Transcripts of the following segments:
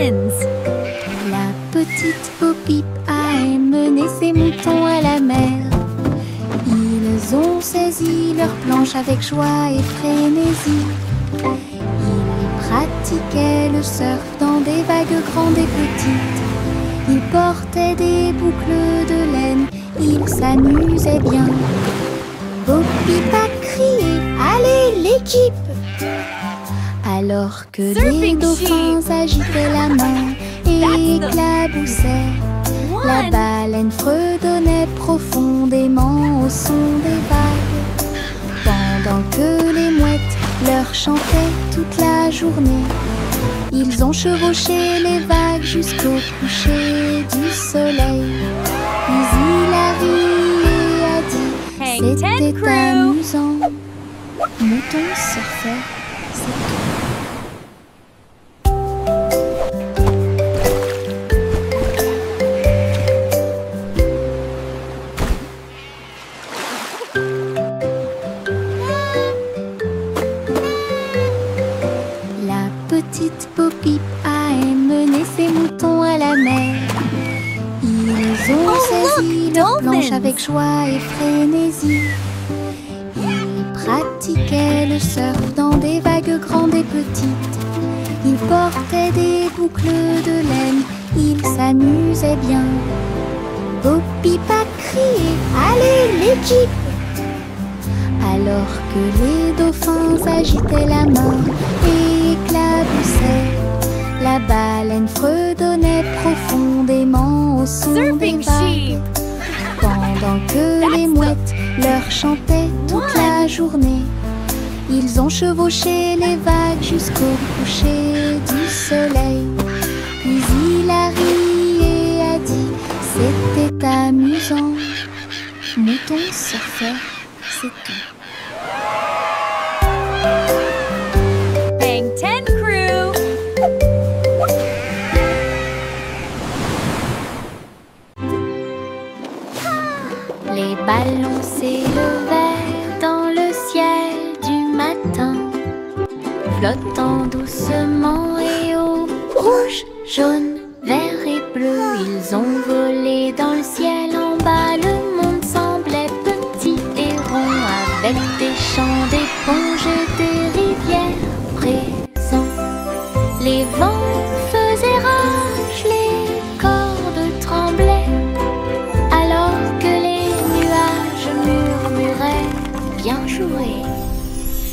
dolphins! La petite Bo-Peep a mené ses moutons à la mer. Ils ont saisi leur planche avec joie et frénésie. Ils pratiquaient le surf dans des vagues grandes et petites. Ils portaient des boucles de laine, ils s'amusaient bien. Bo-Peep a crié « Allez l'équipe !» Alors que les Surfing dauphins agitaient la main et éclaboussaient, la baleine fredonnait profondément au son des vagues, pendant que les mouettes leur chantaient toute la journée. Ils ont chevauché les vagues jusqu'au coucher du soleil. Puis il a ri et a dit Hang ten, c'était crew. amusant. Mouton surfait, c'est tout. La petite Bo-Peep a mené ses moutons à la mer. Ils ont saisi look, leur planche dolphins. avec joie et frénésie. Ils pratiquaient le surf dans des vagues grandes et petites. Ils portaient des boucles de laine, ils s'amusaient bien. Bo-Peep a crié « Allez l'équipe !» Alors que les dauphins agitaient la main et éclaboussaient, la baleine fredonnait profondément au son des Surfing vagues, sheep! pendant que les mouettes leur chantaient toute la journée. Ils ont chevauché les vagues jusqu'au coucher du soleil. Puis il a ri et a dit c'était amusant. Mouton surfait, c'est tout. Hang ten, crew! Les ballons s'élevèrent dans le ciel du matin, flottant doucement et haut, rouge, jaune, vert et bleu. Ils ont volé dans le ciel en bas, le monde semblait petit et rond, avec des champs d'éponges et des rivières présents. Les vents faisaient rage, les cordes tremblaient, alors que les nuages murmuraient bien joué.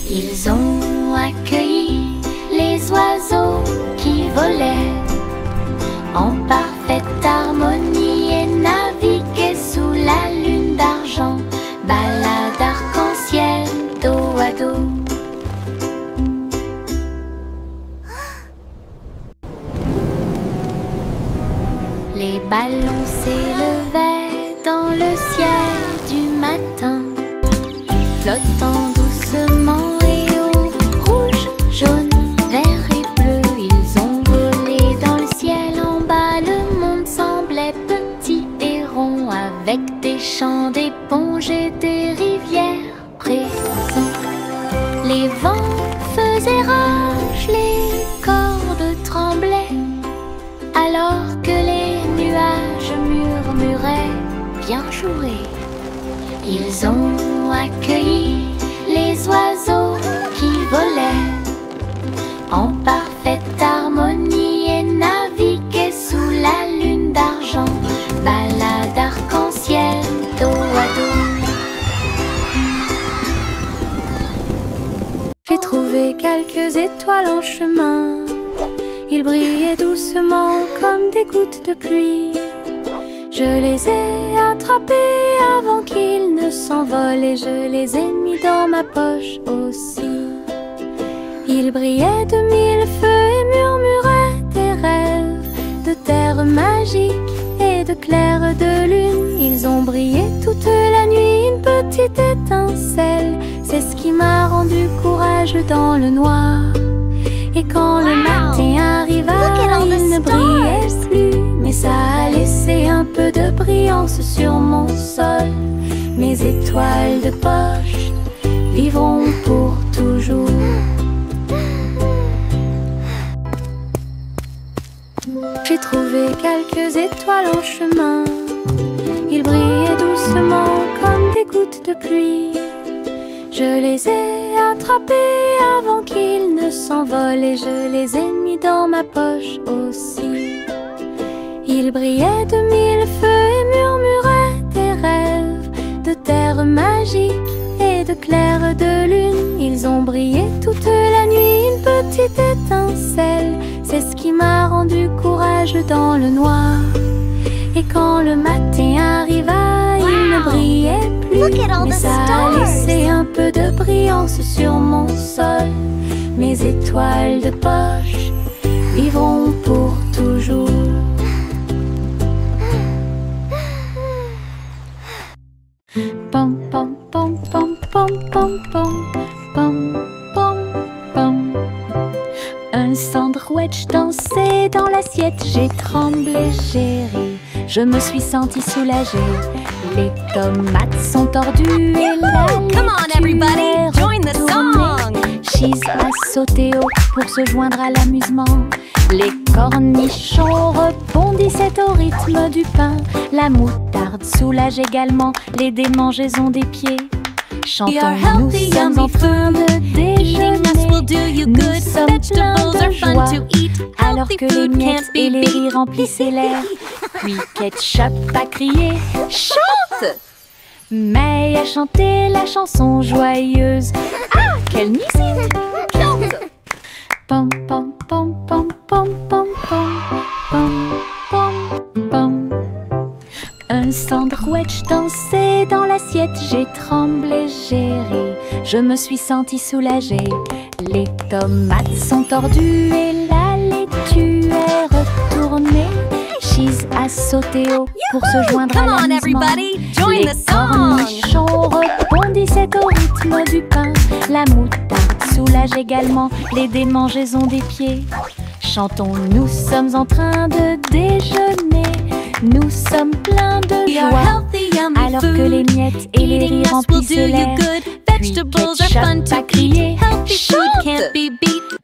Ils ont accueilli les oiseaux qui volaient en parfaite harmonie et naviguaient sous la lune d'argent, balade arc-en-ciel dos à dos. Les ballons s'élevaient dans le ciel du matin, flottant doucement et haut, rouge, jaune, vert et bleu. Ils ont volé dans le ciel en bas, le monde semblait petit et rond, avec des champs d'éponges et des rivières présents. Les vents faisaient rage, les cordes tremblaient, alors que les nuages murmuraient bien joué. Ils ont accueilli les oiseaux qui volaient en parfaite harmonie et naviguaient sous la lune d'argent, balade arc-en-ciel dos à dos. J'ai trouvé quelques étoiles en chemin, ils brillaient doucement comme des gouttes de pluie. Je les ai attrapés avant qu'ils ne s'envolent et je les ai mis dans ma poche aussi. Ils brillaient de mille feux et murmuraient des rêves de terre magique et de clair de lune. Ils ont brillé toute la nuit, une petite étincelle, c'est ce qui m'a rendu courageux dans le noir. Et quand le matin arriva, il ne brillait plus, mais ça a laissé un peu de brillance sur mon sol. Mes étoiles de poche vivront pour toujours. trouvé quelques étoiles en chemin. Ils brillaient doucement comme des gouttes de pluie. Je les ai attrapés avant qu'ils ne s'envolent et je les ai mis dans ma poche aussi. Ils brillaient de mille feux et murmuraient des rêves de terre magique et de clair de lune. Ils ont brillé toute la nuit, une petite étincelle. C'est ce qui m'a rendu courageux dans le noir. Et quand le matin arriva, il ne brillait plus, mais ça a laissé un peu de brillance sur mon sol. Mes étoiles de poche vivront pour toujours. Pom pom pom pom pom pom pom pom pom pom. Un sandwich dansait dans l'assiette, j'ai tremblé, j'ai ri. Je me suis sentie soulagée. Les tomates sont tordues et la laitue est retournée. Cheese a sauté haut pour se joindre à l'amusement. Les cornichons rebondissaient au rythme du pain. La moutarde soulage également les démangeaisons des pieds. Chantons, nous sommes en train de déjeuner. Nous sommes pleins de joie, alors que les miettes et les riz remplissaient l'air. Puis Ketchup a crié « Chante !» May a chanté la chanson joyeuse. Ah, quelle musique! Chante! Pom pom pom pom pom pom pom pom pom pom. Un sandwich dansait dans l'assiette, j'ai tremblé, j'ai ri. Je me suis sentie soulagée. Les tomates sont tordues et la laitue est retournée. Cheese a sauté haut pour se joindre à l'amusement. Les cornichons rebondissaient au rythme du pain. La moutarde soulage également les démangeaisons des pieds. Chantons, nous sommes en train de déjeuner. Nous sommes pleins de joie, alors que les miettes et les riz remplissaient l'air. Puis Ketchup a crié « Chante !»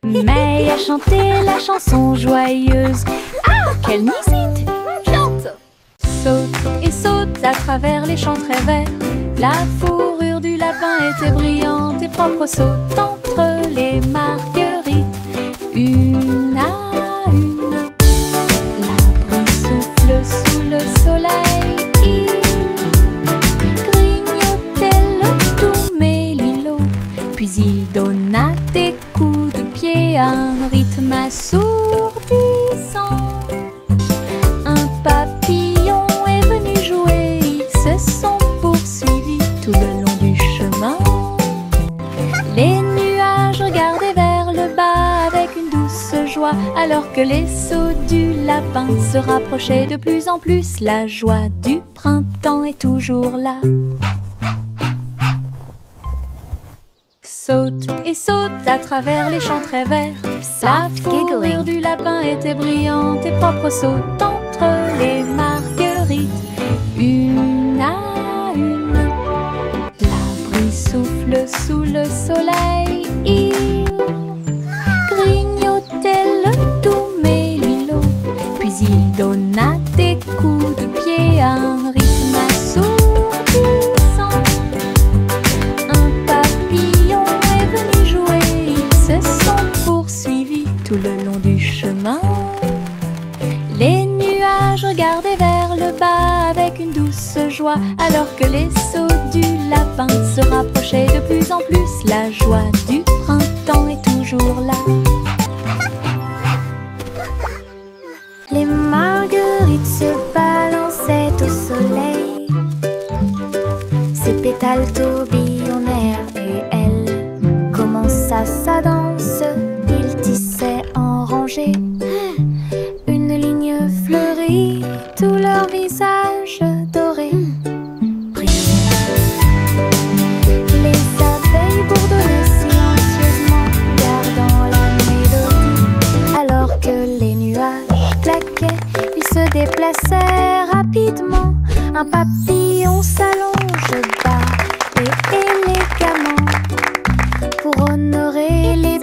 May a chanté la chanson joyeuse. Ah, quelle musique! Chante! Saute et saute à travers les champs très verts. La fourrure du lapin était brillante et propre. Saute entre les marguerites, une à une. L'abri souffle sous le soleil. Il grignotait le tout mélilo. Puis il donna des coups de pied à un rythme assourdissant. Un papillon est venu jouer. Ils se sont poursuivis tout le long du chemin. Les nuages regardaient vers le bas avec une douce joie, alors que les sauts du lapin se rapprochaient de plus en plus. La joie du printemps est toujours là. Saute et saute à travers les champs très verts. La fourrure du lapin était brillante et propre. Saute entre les marguerites, une à une. L'abri souffle sous le soleil. Il grignotait le tout mélilo. Puis il donna des coups de pied à un rythme assourdissant. Tout le long du chemin, les nuages regardaient vers le bas avec une douce joie, alors que les sauts du lapin se rapprochaient de plus en plus. La joie du printemps est toujours là. Les marguerites se balançaient au soleil. Ses pétales tourbillonnèrent et elle commença sa danse. Ils tissaient en rangée une ligne fleurie, tout leur visage doré brille. Les abeilles bourdonnaient silencieusement, gardant la mélodie, alors que les nuages claquaient. Ils se déplaçaient rapidement. Un papillon s'allonge bas et élégamment pour honorer les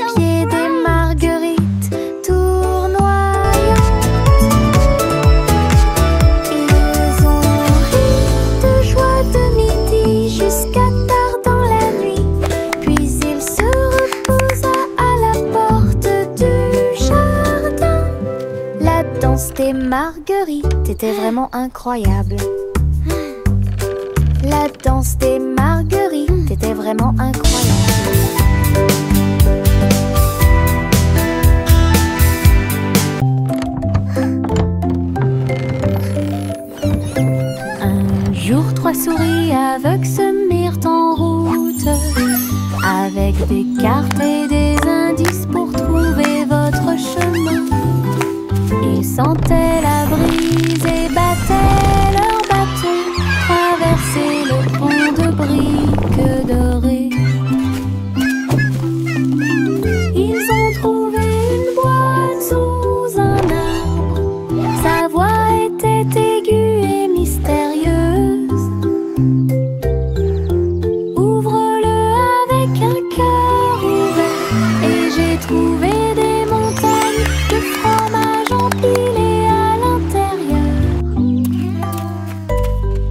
des marguerites était vraiment incroyable. La danse des marguerites était vraiment incroyable. Un jour, 3 souris aveugles se mirent en route, avec des cartes et des indices pour trouver votre chemin. Ils sentaient la brise et battaient leur bâton, traversaient le pont de briques dorées. Ils ont trouvé une boîte sous un arbre. Sa voix était aiguë et mystérieuse. Ouvre-le avec un cœur ouvert et j'ai trouvé des montagnes de fromage empilées à l'intérieur.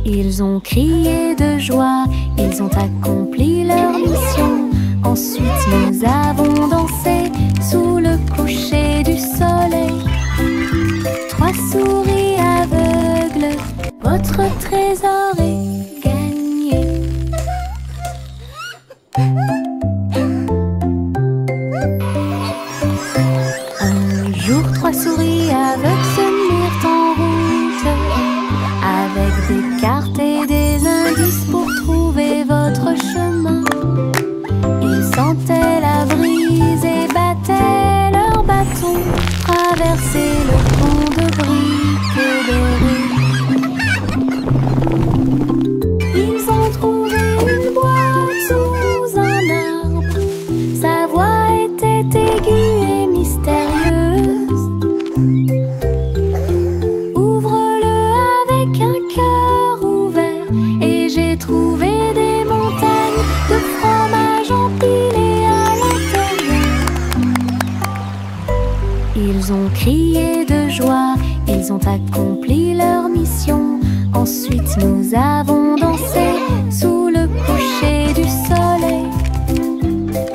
Ils ont crié de joie, ils ont accompli leur mission. Ensuite nous avons dansé sous le coucher du soleil. 3 souris aveugles, votre trésor est gagné. Un jour, 3 souris aveugles se mirent en route, avec des cartes et des indices pour trouver votre chemin. Ils sentaient la brise et battaient leur bâton, traversaient le pont de briques dorées. Ils ont trouvé une boîte sous un arbre. Sa voix était aiguë et mystérieuse. Ouvre-le avec un cœur ouvert et j'ai trouvé des montagnes de fromage empilées à l'intérieur. Ils ont crié de joie, ils ont accompli leur mission. Ensuite nous avons dansé sous le coucher du soleil.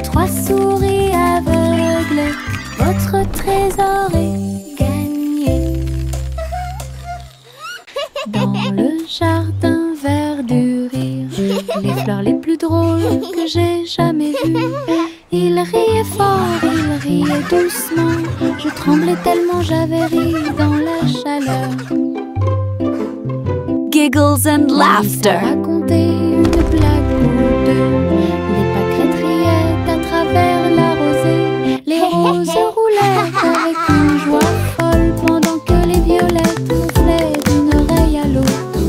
3 souris aveugles, votre trésor est gagné. Dans le jardin vert du rire, les fleurs les plus drôles que j'ai jamais vues. Il riait fort, il riait doucement. Je tremblais tellement j'avais ri dans la chaleur. Giggles and laughter. Raconter une blague ou deux. Les pâquerettes riaient à travers la rosée. Les roses roulaient avec une joie folle pendant que les violettes ronflaient d'une oreille à l'autre.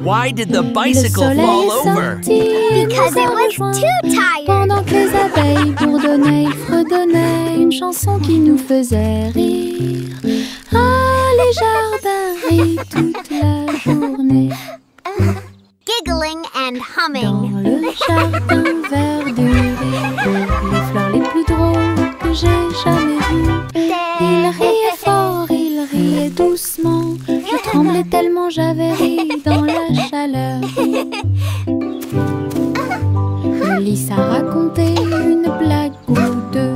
Why did the Le bicycle soleil fall est over? sorti, Because nous it a was rejoints. too tired. Pendant que les abeilles bourdonnaient, ils fredonnaient une chanson qui nous faisait rire. Ah, les jardins rient toute la journée. Giggling and Dans humming. le jardin vert du rire, les fleurs les plus drôles que j'ai jamais vues. Il riait fort, il riait doucement. Je tremblais tellement j'avais ri dans la chaleur. Lisa racontait une blague ou deux.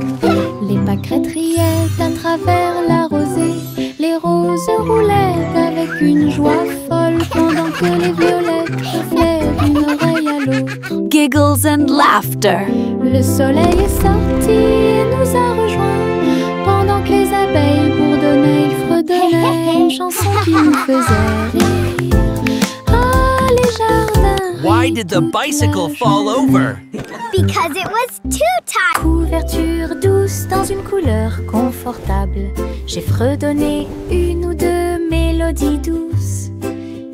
Les pâquerettes riaient à travers la rosée. Les roses roulaient avec une joie folle pendant que les violettes ronflaient d'une oreille à l'autre. Giggles and laughter. Le soleil est sorti et nous a rejoints. Pendant que les abeilles bourdonnaient, ils fredonnaient une chanson qui nous faisait rire. Ah, les jardins. Why did the bicycle fall over? Because it was too tired. Couverture douce dans une couleur confortable. J'ai fredonné une ou deux mélodies douces.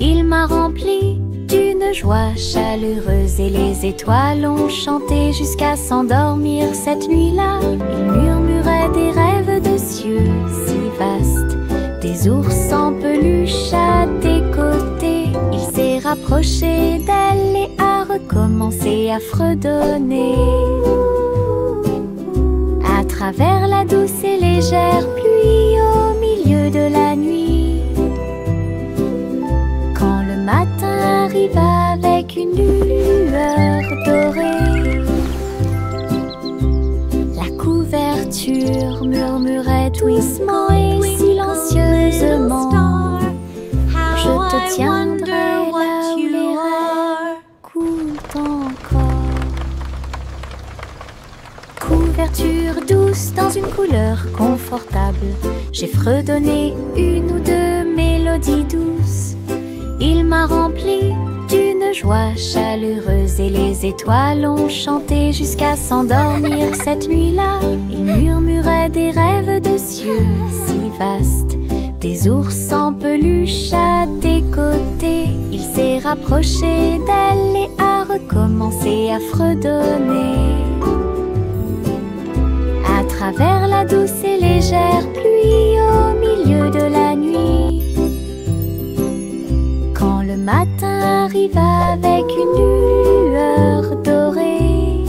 Il m'a rempli d'une joie chaleureuse et les étoiles ont chanté jusqu'à s'endormir cette nuit-là. Ils murmuraient des rêves de cieux si vastes, des ours en peluche à tes côtés. Il s'est rapproché d'elle et a recommencé à fredonner. À travers la douce et légère pluie au milieu de la nuit, quand le matin arrive avec une lueur dorée, la couverture murmurait doucement et silencieuse te tiendrai là où les rêves coulent encore. Couverture douce dans une couleur confortable, j'ai fredonné une ou deux mélodies douces. Il m'a rempli d'une joie chaleureuse et les étoiles ont chanté jusqu'à s'endormir cette nuit-là. Il murmurait des rêves de cieux si vastes, des ours en peluche à tes côtés. Il s'est rapproché d'elle et a recommencé à fredonner. À travers la douce et légère pluie au milieu de la nuit, quand le matin arrive avec une lueur dorée,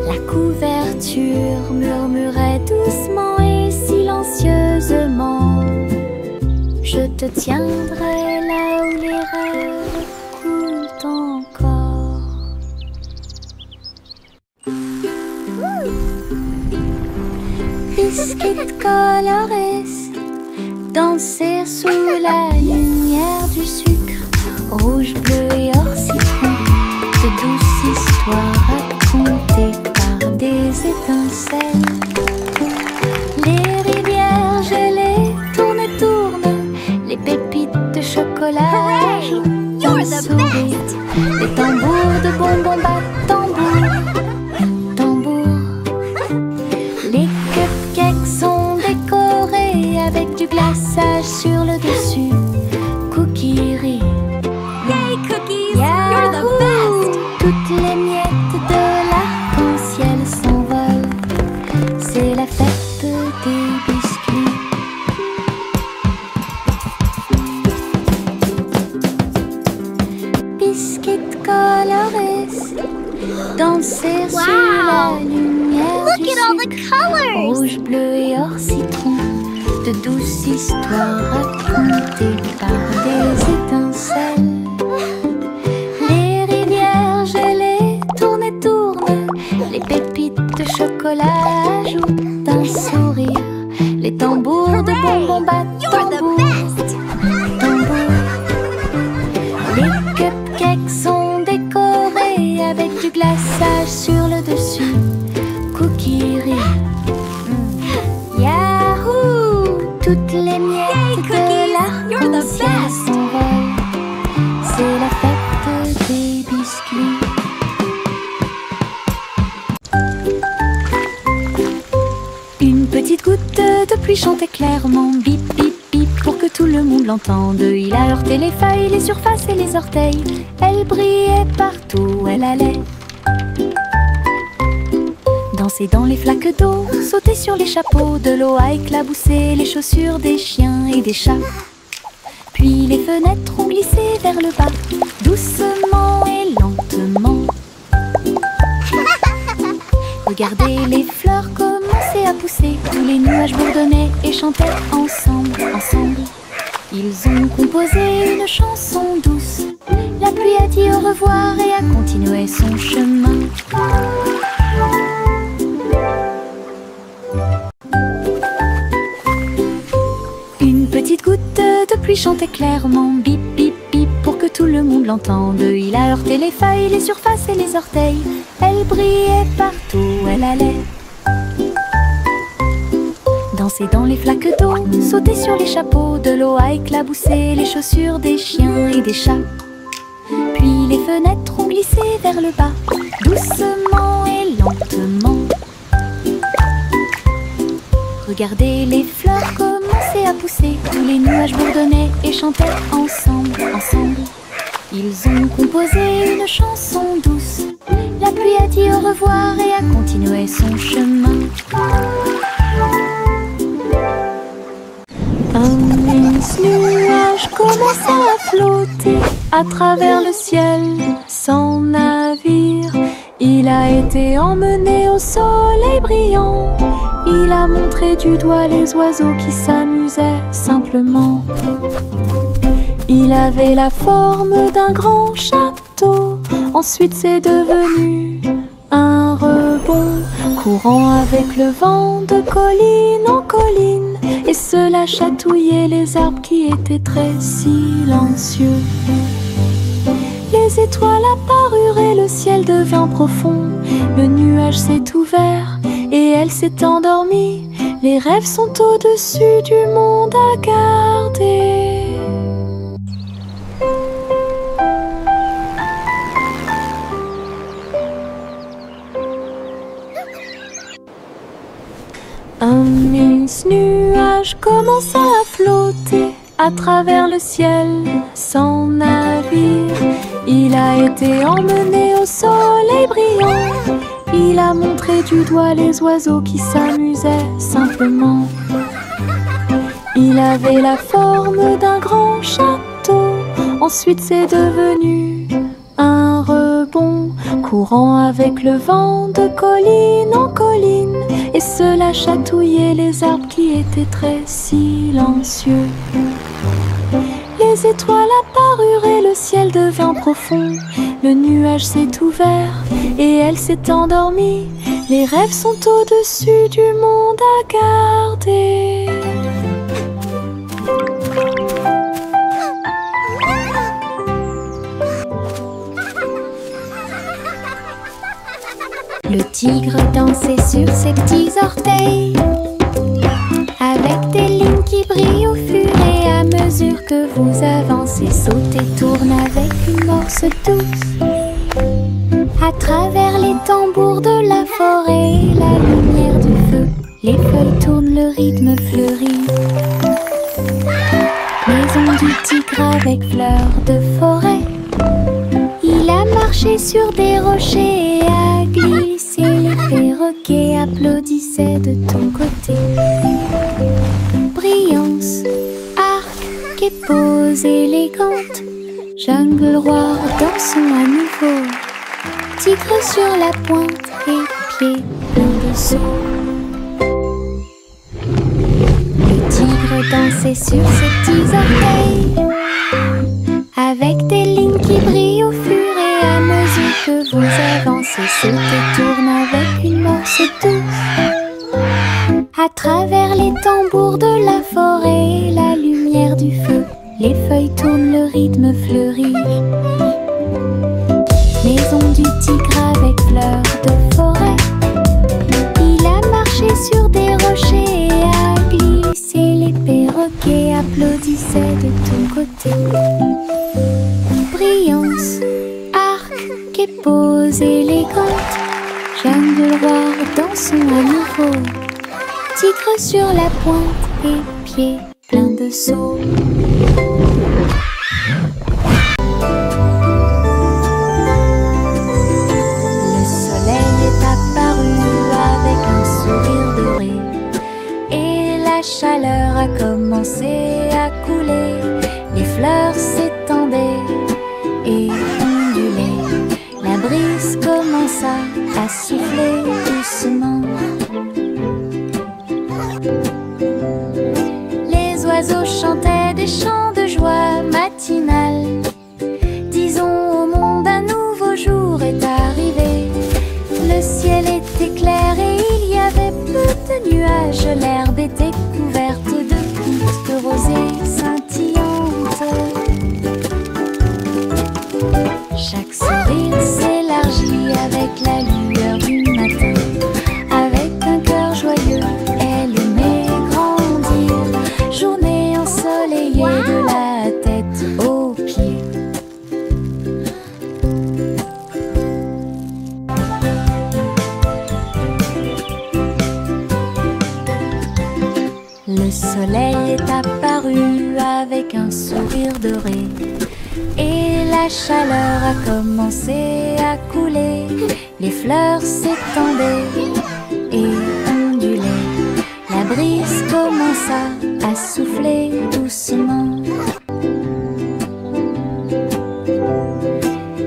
la couverture murmurait doucement et silencieusement: je te tiendrai là où les rêves coulent encore. Biscuit colorés, danser sous la lumière du sucre, rouge, bleu et or citron, de douces histoires racontées par des étincelles. Les rivières gelées tournent et tournent, les pépites de chocolat jouent d'un sourire. Les tambours de bonbons battent tambour, tambour. Les cupcakes sont décorés avec du glaçage sur le dessus. Cookie. Yay, cookies! Yahoo! You're the best! Toutes les miettes de l'arc-en-ciel s'envolent. C'est la fête des biscuits. Biscuits colorés, danser sous la lumière Look du at all the sucre, colors! rouge, bleu et or citron, de douces histoires racontées par des étincelles. Les rivières gelées tournent et tournent, les pépites de chocolat ajoutent un sourire. Les tambours de bonbons battent You're the tambour, best! tambour. Les cupcakes sont décorés avec du glaçage sur le dessus. Cookie. Yahoo! Toutes les miettes Yay, de cookies! You're the l'arc-en-ciel best! s'envolent. C'est la fête des biscuits. Une petite goutte de pluie chantait clairement, bip bip bip, pour que tout le monde l'entende. Il a heurté les feuilles, les surfaces et les orteils. Elle brillait partout où elle allait. Danser dans les flaques d'eau, sauter sur les chapeaux, de l'eau a éclaboussé les chaussures des chiens et des chats. Puis les fenêtres ont glissé vers le bas, doucement et lentement. Regardez les fleurs commencer à pousser, tous les nuages bourdonnaient et chantaient ensemble, ensemble. Ils ont composé une chanson douce. La pluie a dit au revoir et a continué son chemin. Une petite goutte de pluie chantait clairement, bip bip bip, pour que tout le monde l'entende. Il a heurté les feuilles, les surfaces et les orteils. Elle brillait partout où elle allait. Danser dans les flaques d'eau, sauter sur les chapeaux, de l'eau a éclaboussé les chaussures des chiens et des chats. Puis les fenêtres ont glissé vers le bas, doucement et lentement. Regardez les fleurs commencer à pousser, tous les nuages bourdonnaient et chantaient ensemble, ensemble. Ils ont composé une chanson douce. La pluie a dit au revoir et a continué son chemin. Un immense nuage commença à flotter à travers le ciel sans navire. Il a été emmené au soleil brillant. Il a montré du doigt les oiseaux qui s'amusaient simplement. Il avait la forme d'un grand château. Ensuite c'est devenu un rebond, courant avec le vent de colline en colline. Et cela chatouillait les arbres qui étaient très silencieux. Les étoiles apparurent et le ciel devint profond. Le nuage s'est ouvert et elle s'est endormie. Les rêves sont au-dessus du monde à garder. Un mince nuage commença à flotter à travers le ciel sans navire. Il a été emmené au soleil brillant. Il a montré du doigt les oiseaux qui s'amusaient simplement. Il avait la forme d'un grand château. Ensuite c'est devenu un rebond, courant avec le vent de colline en colline. Et cela chatouillait les arbres qui étaient très silencieux. Les étoiles apparurent et le ciel devint profond. Le nuage s'est ouvert et elle s'est endormie. Les rêves sont au-dessus du monde à garder. Le tigre dansait sur ses petits orteils, avec des lignes qui brillent au fur et à mesure que vous avancez. Saute et tourne avec une morse douce. À travers les tambours de la forêt, la lumière du feu, les feuilles tournent, le rythme fleurit. Maison du tigre avec fleurs de forêt. Il a marché sur des rochers et a glissé. Les perroquets applaudissaient de ton côté. Brillance, arc et pose élégante. Jungle roi, dansons à nouveau. Tigre sur la pointe et pieds pleins de saut. Le tigre dansait sur ses petits orteils, avec des lignes qui brillent au fur et à mesure que vous avancez. Saute et tourne avec une morse douce. À travers les tambours de la forêt, la lumière du feu, les feuilles tournent, le rythme fleurit. Maison du tigre avec fleurs de forêt. Il a marché sur des rochers et a glissé. Les perroquets applaudissaient de ton côté. Brillance, arc et pose élégante. Jungle roi, dansons à nouveau. Tigre sur la pointe et pieds pleins de sauts. Le soleil est apparu avec un sourire doré et la chaleur a commencé à couler. Les fleurs s'étendaient et ondulaient. La brise commença à souffler doucement. Les oiseaux chantaient des chants de joie matinale. Disons au monde un nouveau jour est arrivé. Le ciel était clair et il y avait peu de nuages. L'herbe était couverte de gouttes de rosée scintillantes. Chaque sourire s'élargit avec la lueur du matin. Avec un cœur joyeux, elle aimait grandir. Journée ensoleillée de la tête aux pieds. Le soleil est apparu avec un sourire doré et la chaleur a commencé à couler. Les fleurs s'étendaient et ondulaient. La brise commença à souffler doucement.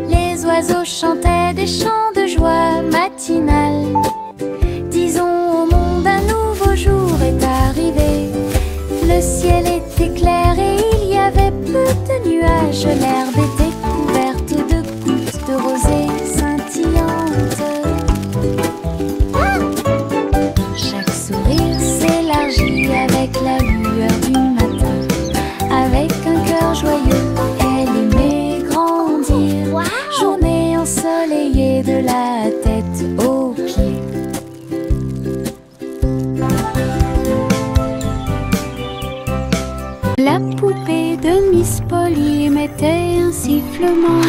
Les oiseaux chantaient des chants de joie matinale. Disons au monde un nouveau jour est arrivé. Le ciel était clair et il y avait peu de nuages. L'herbe était couverte de gouttes de rosée scintillantes. Chaque sourire s'élargit avec la lueur du matin. Avec un sifflement.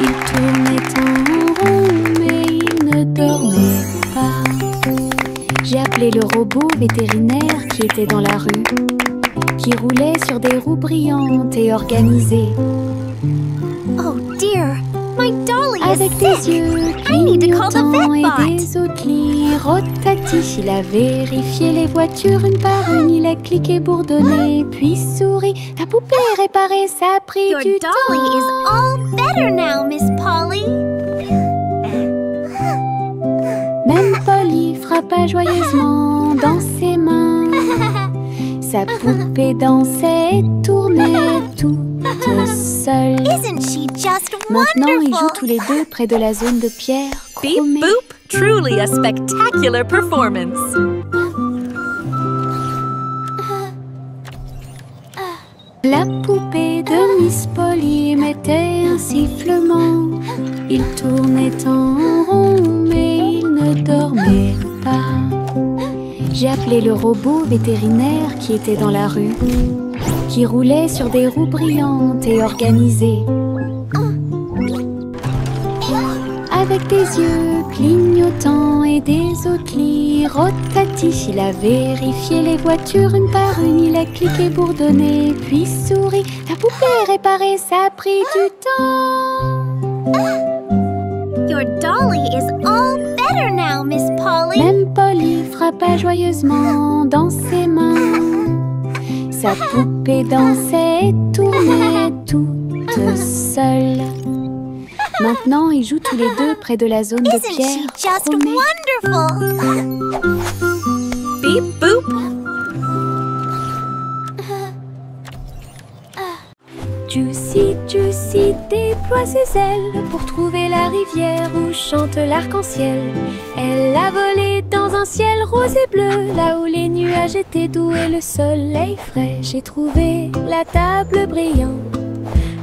Il tournait en rond, mais il ne dormait pas. J'ai appelé le robot vétérinaire qui était dans la rue, qui roulait sur des roues brillantes et organisées. Oh dear, my dolly Avec is des sick. yeux I need to call the clignotants et vetbot. des outils rotatifs, il a vérifié les voitures une par une. Il a cliqué, bourdonné, puis souri. La poupée réparée, ça a pris Your du dolly temps. is all better now, Miss Polly. Même Polly frappa joyeusement dans ses mains. Sa poupée dansait et tournait toute seule. Isn't she just Maintenant, ils jouent wonderful? tous les deux près de la zone de pierre Beep chromée. boop! Truly a spectacular performance. La poupée de Miss Polly mettait un sifflement. Il tournait en rond, mais il ne dormait pas. J'ai appelé le robot vétérinaire qui était dans la rue, qui roulait sur des roues brillantes et organisées. Avec des yeux clignotants et des outils rotatifs, il a vérifié les voitures une par une. Il a cliqué, bourdonné, puis souri. La poupée réparée, ça a pris du temps. Your dolly is all better now, Miss Polly. Même Polly frappa joyeusement dans ses mains. Sa poupée dansait et tournait toute seule. Maintenant, ils jouent tous les deux près de la zone de Isn't she pierre just chromée. wonderful? Beep boop! Juicy, Juicy déploie ses ailes pour trouver la rivière où chante l'arc-en-ciel. Elle a volé dans un ciel rose et bleu, là où les nuages étaient doux et le soleil frais. J'ai trouvé la table brillante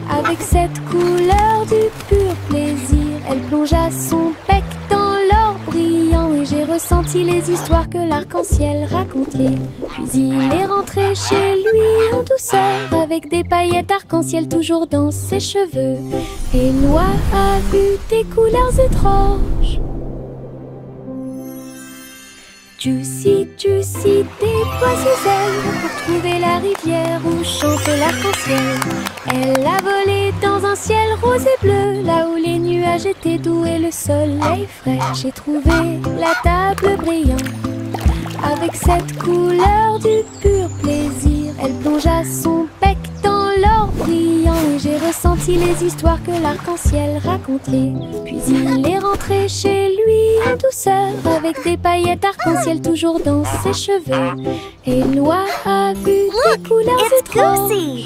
avec cette couleur du pur plaisir. Elle plongea son bec dans l'or brillant et j'ai ressenti les histoires que l'arc-en-ciel racontait. Puis il est rentré chez lui en douceur avec des paillettes arc-en-ciel toujours dans ses cheveux. Et Noah a vu des couleurs étranges. Juicy, Juicy déploie ses ailes pour trouver la rivière où chante l'arc-en-ciel. Elle a volé dans un ciel rose et bleu, là où les nuages étaient doux et le soleil frais. J'ai trouvé la table brillante avec cette couleur du pur plaisir. Elle plongea son bec dans l'or brillant et j'ai ressenti les histoires que l'arc-en-ciel racontait. Puis il est rentré chez lui en douceur avec des paillettes arc-en-ciel toujours dans ses cheveux. Et Noah a vu des couleurs It's étranges. Goosey.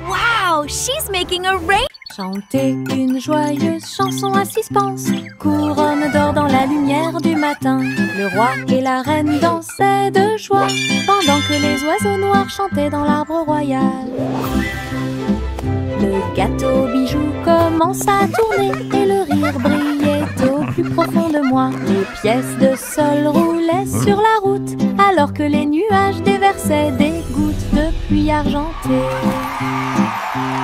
Wow, she's making a rain. Chanter une joyeuse chanson à suspense, couronne d'or dans la lumière du matin. Le roi et la reine dansaient de joie pendant que les oiseaux noirs chantaient dans l'arbre royal. Le gâteau bijou commença à tourner et le rire brillait au plus profond de moi. Les pièces de sol roulaient sur la route alors que les nuages déversaient des gouttes de pluie argentée.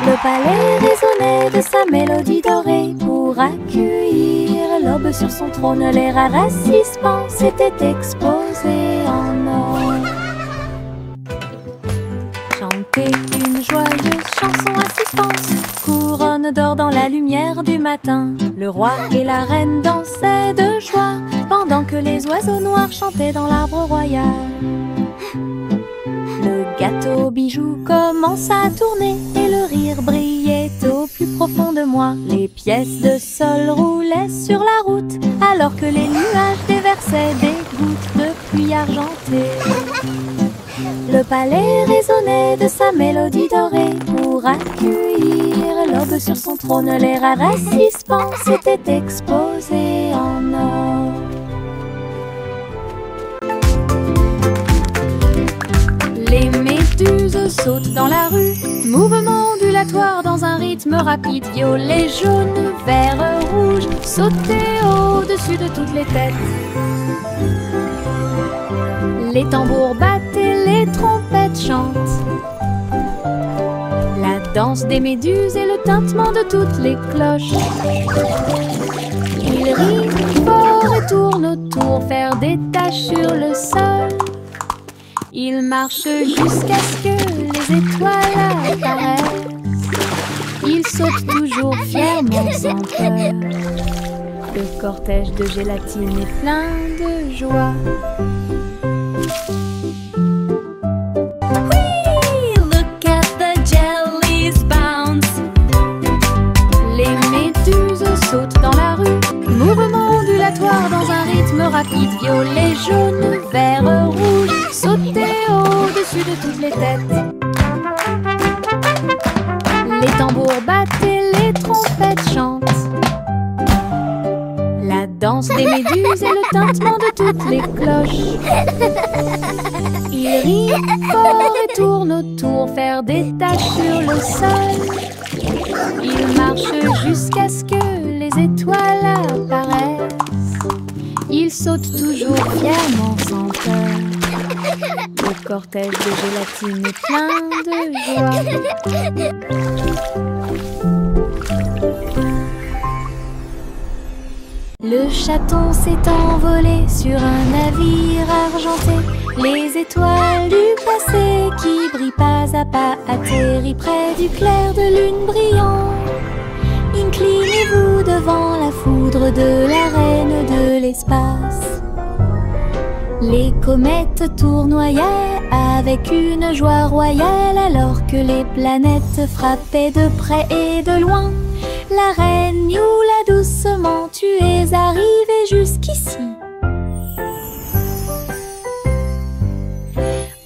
Le palais résonnait de sa mélodie dorée pour accueillir l'aube sur son trône. Les rares assistants s'étaient exposés en or. Chanter une joyeuse chanson à suspense, couronne d'or dans la lumière du matin. Le roi et la reine dansaient de joie pendant que les oiseaux noirs chantaient dans l'arbre royal. Le gâteau bijou commença à tourner et le rire brillait au plus profond de moi. Les pièces de sol roulaient sur la route alors que les nuages déversaient des gouttes de pluie argentée. Le palais résonnait de sa mélodie dorée pour accueillir l'aube sur son trône. Les rares assistants s'étaient exposés en or. Les méduses sautent dans la rue, mouvement ondulatoire dans un rythme rapide. Violet, jaune, vert, rouge, sauter au-dessus de toutes les têtes. Les tambours battent et les trompettes chantent. La danse des méduses et le tintement de toutes les cloches. Il rit fort et tourne autour, faire des taches sur le sol. Il marche jusqu'à ce que les étoiles apparaissent. Il saute toujours fièrement sans peur. Le cortège de gélatine est plein de joie. Whee! Look at the jellies bounce. Les méduses sautent dans la rue, mouvement ondulatoire dans un rythme rapide. Violet, jaune, vert, rouge, sauter au-dessus de toutes les têtes. Les tambours battent et les trompettes chantent. La danse des méduses et le tintement de toutes les cloches. Il rit fort et tourne autour, faire des taches sur le sol. Il marche jusqu'à ce que les étoiles apparaissent. Il saute toujours fièrement sans peur. Le cortège de gélatine est plein de joie. Le chaton s'est envolé sur un navire argenté. Les étoiles du passé qui brillent pas à pas atterrissent près du clair de lune brillant. Inclinez-vous devant la foudre de la reine de l'espace. Les comètes tournoyaient avec une joie royale alors que les planètes frappaient de près et de loin. La reine Youla, doucement, tu es arrivée jusqu'ici.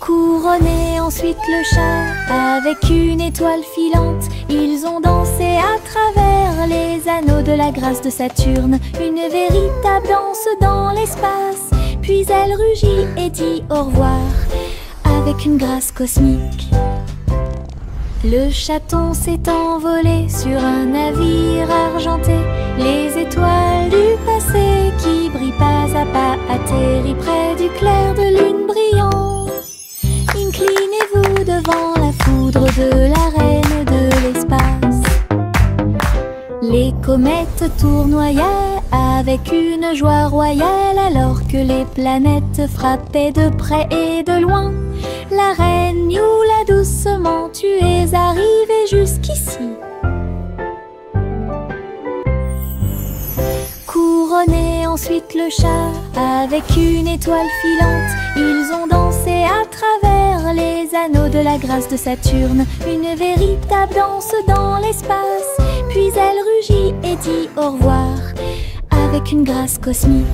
Couronné ensuite le chat avec une étoile filante. Ils ont dansé à travers les anneaux de la grâce de Saturne. Une véritable danse dans l'espace. Puis elle rugit et dit au revoir avec une grâce cosmique. Le chaton s'est envolé sur un navire argenté. Les étoiles du passé qui brillent pas à pas atterrissent près du clair de lune brillant. Inclinez-vous devant la foudre de la reine de l'espace. Les comètes tournoyaient avec une joie royale alors que les planètes frappaient de près et de loin. La reine Youla, doucement, tu es arrivée jusqu'ici. Couronné ensuite le chat avec une étoile filante. Ils ont dansé à travers les anneaux de la grâce de Saturne. Une véritable danse dans l'espace. Puis elle rugit et dit au revoir avec une grâce cosmique.